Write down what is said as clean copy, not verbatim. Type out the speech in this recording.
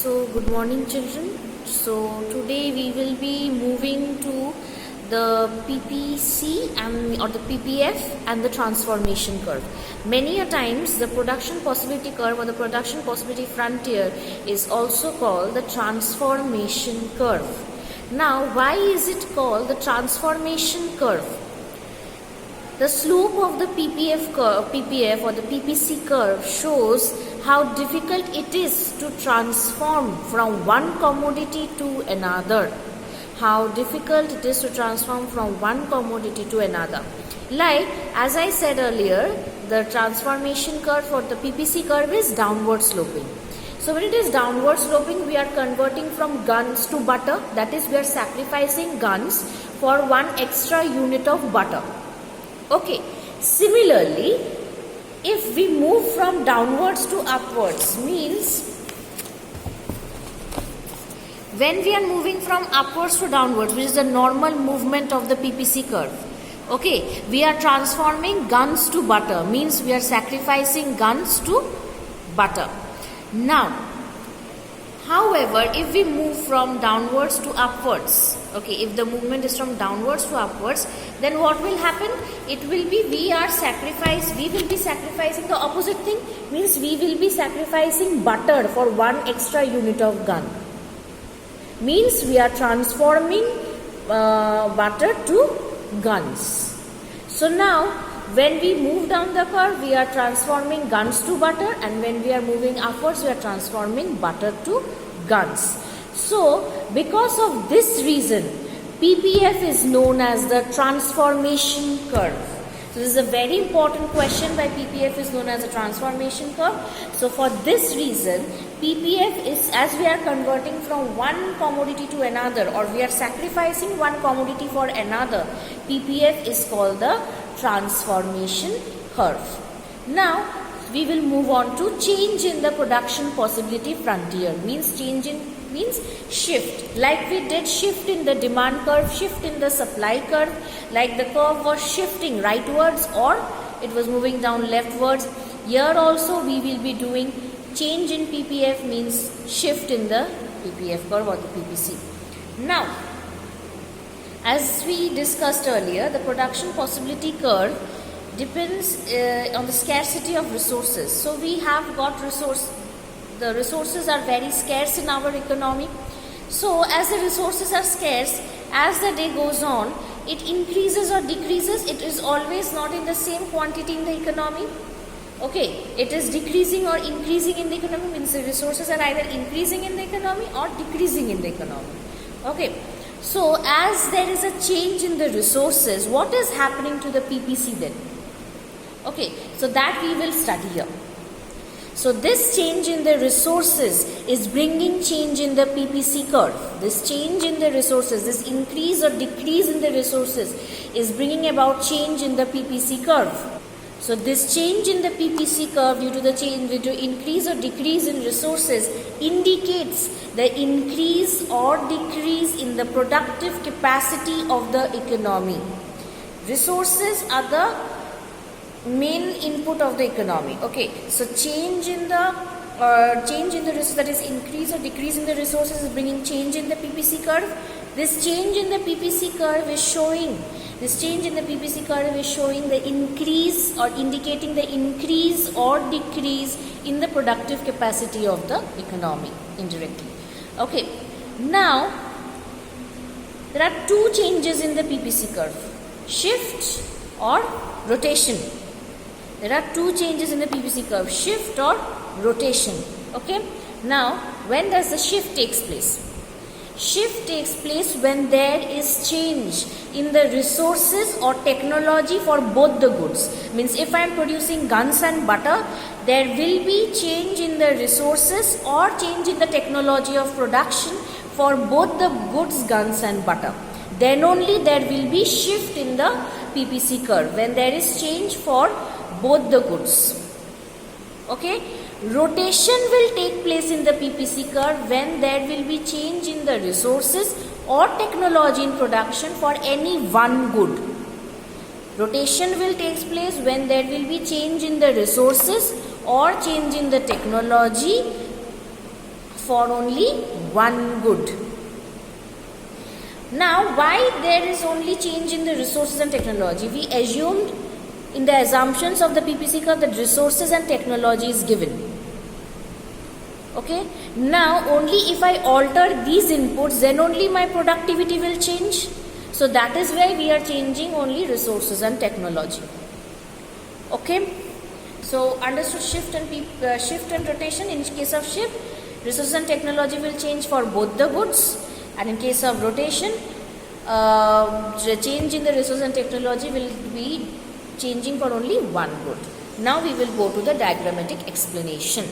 So, good morning, children. So, today we will be moving to the PPC or the PPF and the transformation curve. Many a times, the production possibility curve or the production possibility frontier is also called the transformation curve. Now, why is it called the transformation curve? The slope of the PPF or the PPC curve shows how difficult it is to transform from one commodity to another. How difficult it is to transform from one commodity to another. Like, as I said earlier, the transformation curve for the PPC curve is downward sloping. So when it is downward sloping, we are converting from guns to butter. That is, we are sacrificing guns for one extra unit of butter. Okay, similarly, if we move from downwards to upwards, means when we are moving from upwards to downwards, which is the normal movement of the PPC curve, okay, we are transforming guns to butter, means we are sacrificing guns to butter. Now, however, if we move from downwards to upwards, okay, if the movement is from downwards to upwards, then what will happen? It will be we will be sacrificing the opposite thing, means we will be sacrificing butter for one extra unit of gun. Means we are transforming butter to guns. So now, when we move down the curve, we are transforming guns to butter, and when we are moving upwards, we are transforming butter to guns. So, because of this reason, PPF is known as the transformation curve. So, this is a very important question why PPF is known as a transformation curve. So, for this reason, PPF is, as we are converting from one commodity to another, or we are sacrificing one commodity for another, PPF is called the transformation curve. Now, we will move on to change in the production possibility frontier. Means shift. Like we did shift in the demand curve, shift in the supply curve. Like the curve was shifting rightwards or it was moving down leftwards. Here also we will be doing change in PPF, means shift in the PPF curve or the PPC. Now, as we discussed earlier, the production possibility curve depends on the scarcity of resources. So we have got the resources are very scarce in our economy. So as the resources are scarce, as the day goes on, it increases or decreases. It is always not in the same quantity in the economy. Okay, it is decreasing or increasing in the economy, means the resources are either increasing in the economy or decreasing in the economy. Okay, so as there is a change in the resources, what is happening to the PPC then? Okay, so that we will study here. So this change in the resources is bringing change in the PPC curve. This change in the resources, this increase or decrease in the resources is bringing about change in the PPC curve. So this change in the PPC curve due to increase or decrease in resources indicates the increase or decrease in the productive capacity of the economy. Resources are the main input of the economy. Okay, so change in the resources, that is increase or decrease in the resources, is bringing change in the PPC curve. This change in the PPC curve is showing the increase or indicating the increase or decrease in the productive capacity of the economy indirectly. Okay, now there are two changes in the PPC curve: shift or rotation. There are two changes in the PPC curve: shift or rotation. Okay, now when does the shift takes place? Shift takes place when there is change in the resources or technology for both the goods. Means if I am producing guns and butter, there will be change in the resources or change in the technology of production for both the goods, guns and butter. Then only there will be shift in the PPC curve, when there is change for both the goods. Okay, rotation will take place in the PPC curve when there will be change in the resources or technology in production for any one good. Rotation will take place when there will be change in the resources or change in the technology for only one good. Now, why there is only change in the resources and technology? We assumed in the assumptions of the PPC curve that resources and technology is given. Okay. Now, only if I alter these inputs, then only my productivity will change. So that is why we are changing only resources and technology. Okay. So understood shift and rotation. In case of shift, resources and technology will change for both the goods, and in case of rotation, the change in the resource and technology will be changing for only one good. Now we will go to the diagrammatic explanation.